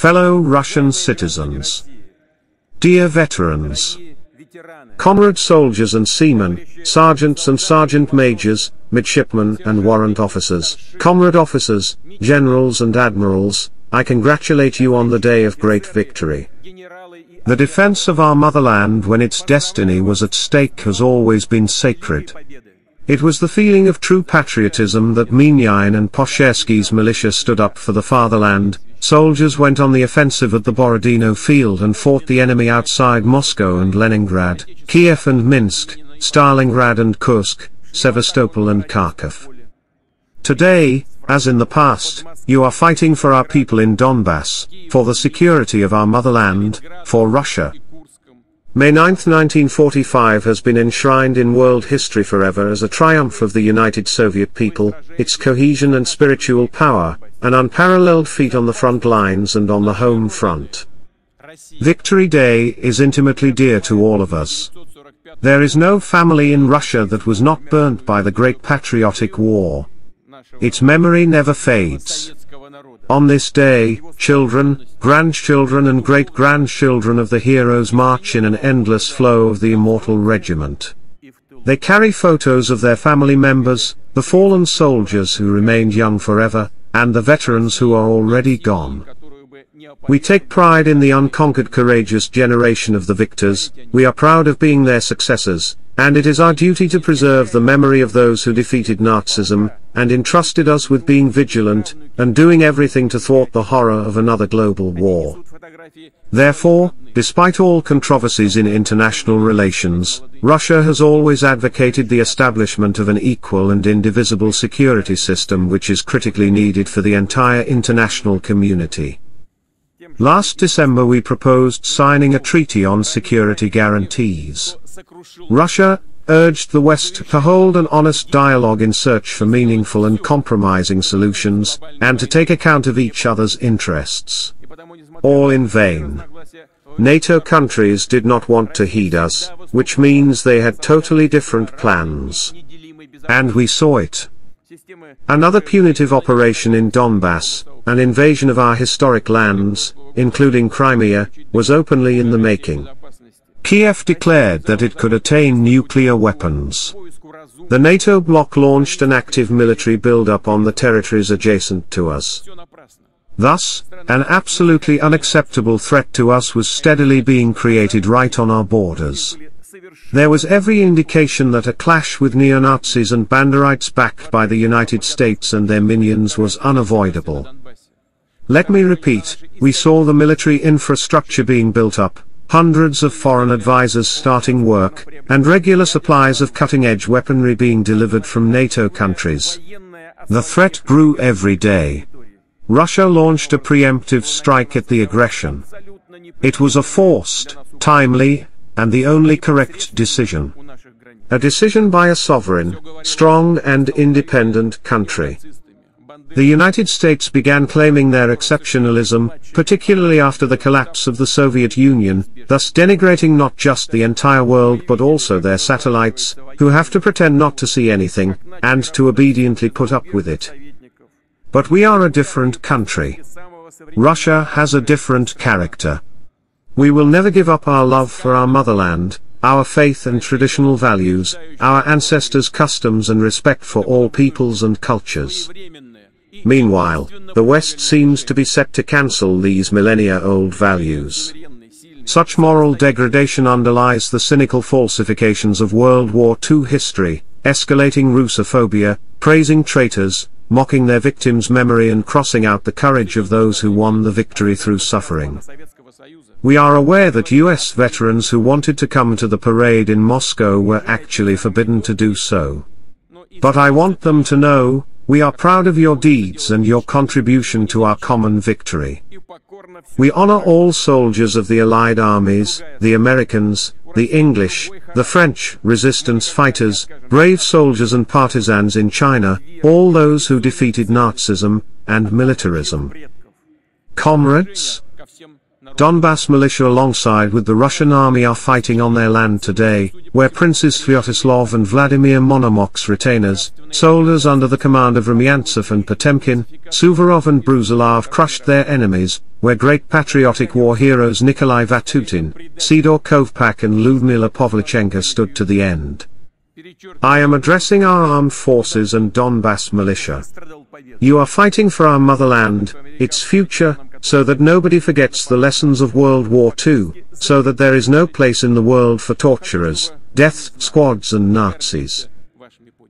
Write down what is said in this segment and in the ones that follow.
Fellow Russian citizens, dear veterans, comrade soldiers and seamen, sergeants and sergeant majors, midshipmen and warrant officers, comrade officers, generals and admirals, I congratulate you on the day of great victory. The defense of our motherland when its destiny was at stake has always been sacred. It was the feeling of true patriotism that Minyain and Poshersky's militia stood up for the fatherland. Soldiers went on the offensive at the Borodino field and fought the enemy outside Moscow and Leningrad, Kiev and Minsk, Stalingrad and Kursk, Sevastopol and Kharkov. Today, as in the past, you are fighting for our people in Donbass, for the security of our motherland, for Russia. May 9, 1945 has been enshrined in world history forever as a triumph of the United Soviet people, its cohesion and spiritual power, an unparalleled feat on the front lines and on the home front. Victory Day is intimately dear to all of us. There is no family in Russia that was not burnt by the Great Patriotic War. Its memory never fades. On this day, children, grandchildren and great-grandchildren of the heroes march in an endless flow of the immortal regiment. They carry photos of their family members, the fallen soldiers who remained young forever, and the veterans who are already gone. We take pride in the unconquered courageous generation of the victors, we are proud of being their successors, and it is our duty to preserve the memory of those who defeated Nazism, and entrusted us with being vigilant, and doing everything to thwart the horror of another global war. Therefore, despite all controversies in international relations, Russia has always advocated the establishment of an equal and indivisible security system which is critically needed for the entire international community. Last December we proposed signing a treaty on security guarantees. Russia urged the West to hold an honest dialogue in search for meaningful and compromising solutions, and to take account of each other's interests. All in vain. NATO countries did not want to heed us, which means they had totally different plans. And we saw it. Another punitive operation in Donbass, an invasion of our historic lands, including Crimea, was openly in the making. Kiev declared that it could attain nuclear weapons. The NATO bloc launched an active military build-up on the territories adjacent to us. Thus, an absolutely unacceptable threat to us was steadily being created right on our borders. There was every indication that a clash with neo-Nazis and Banderites backed by the United States and their minions was unavoidable. Let me repeat, we saw the military infrastructure being built up, hundreds of foreign advisors starting work, and regular supplies of cutting-edge weaponry being delivered from NATO countries. The threat grew every day. Russia launched a preemptive strike at the aggression. It was a forced, timely, and the only correct decision. A decision by a sovereign, strong and independent country. The United States began claiming their exceptionalism, particularly after the collapse of the Soviet Union, thus denigrating not just the entire world but also their satellites, who have to pretend not to see anything, and to obediently put up with it. But we are a different country. Russia has a different character. We will never give up our love for our motherland, our faith and traditional values, our ancestors' customs and respect for all peoples and cultures. Meanwhile, the West seems to be set to cancel these millennia-old values. Such moral degradation underlies the cynical falsifications of World War II history, escalating Russophobia, praising traitors, mocking their victims' memory and crossing out the courage of those who won the victory through suffering. We are aware that US veterans who wanted to come to the parade in Moscow were actually forbidden to do so. But I want them to know, we are proud of your deeds and your contribution to our common victory. We honor all soldiers of the Allied armies, the Americans, the English, the French resistance fighters, brave soldiers and partisans in China, all those who defeated Nazism and militarism. Comrades, Donbass militia alongside with the Russian army are fighting on their land today, where Princes Sviatoslav and Vladimir Monomok's retainers, soldiers under the command of Rumyantsev and Potemkin, Suvorov and Brusilov crushed their enemies, where great patriotic war heroes Nikolai Vatutin, Sidor Kovpak and Lyudmila Pavlichenko stood to the end. I am addressing our armed forces and Donbass militia. You are fighting for our motherland, its future, so that nobody forgets the lessons of World War II, so that there is no place in the world for torturers, death squads and Nazis.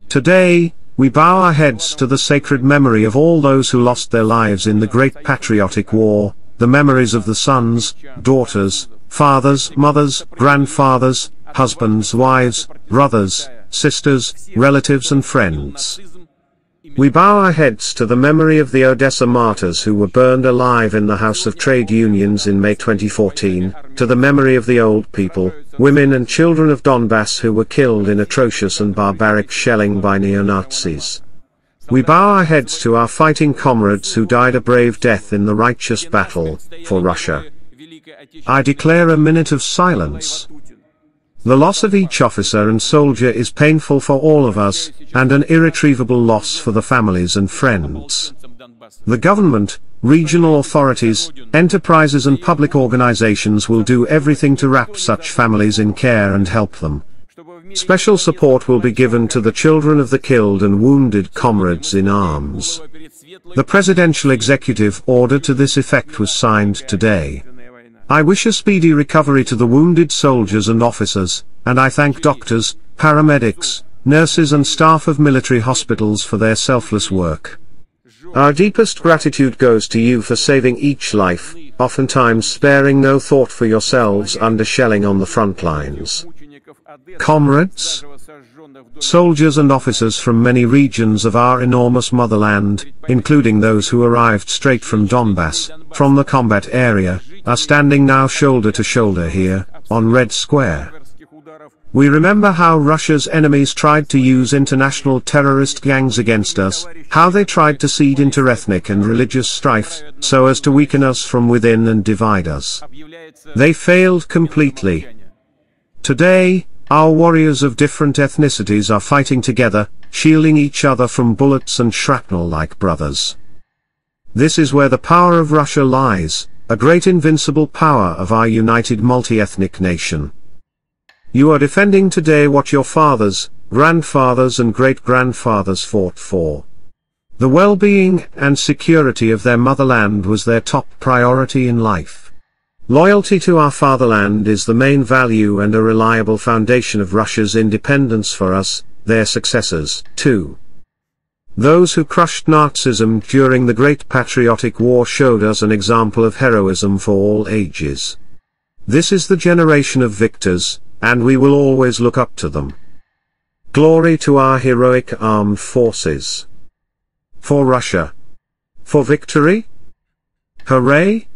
Today, we bow our heads to the sacred memory of all those who lost their lives in the Great Patriotic War, the memories of the sons, daughters, fathers, mothers, grandfathers, husbands, wives, brothers, sisters, relatives and friends. We bow our heads to the memory of the Odessa martyrs who were burned alive in the House of Trade Unions in May 2014, to the memory of the old people, women and children of Donbass who were killed in atrocious and barbaric shelling by neo-Nazis. We bow our heads to our fighting comrades who died a brave death in the righteous battle for Russia. I declare a minute of silence. The loss of each officer and soldier is painful for all of us, and an irretrievable loss for the families and friends. The government, regional authorities, enterprises and public organizations will do everything to wrap such families in care and help them. Special support will be given to the children of the killed and wounded comrades in arms. The presidential executive order to this effect was signed today. I wish a speedy recovery to the wounded soldiers and officers, and I thank doctors, paramedics, nurses and staff of military hospitals for their selfless work. Our deepest gratitude goes to you for saving each life, oftentimes sparing no thought for yourselves under shelling on the front lines. Comrades, soldiers and officers from many regions of our enormous motherland, including those who arrived straight from Donbass, from the combat area, are standing now shoulder to shoulder here, on Red Square. We remember how Russia's enemies tried to use international terrorist gangs against us, how they tried to seed interethnic and religious strife, so as to weaken us from within and divide us. They failed completely. Today, our warriors of different ethnicities are fighting together, shielding each other from bullets and shrapnel like brothers. This is where the power of Russia lies, a great invincible power of our united multi-ethnic nation. You are defending today what your fathers, grandfathers and great-grandfathers fought for. The well-being and security of their motherland was their top priority in life. Loyalty to our fatherland is the main value and a reliable foundation of Russia's independence for us, their successors, too. Those who crushed Nazism during the Great Patriotic War showed us an example of heroism for all ages. This is the generation of victors, and we will always look up to them. Glory to our heroic armed forces. For Russia. For victory. Hooray!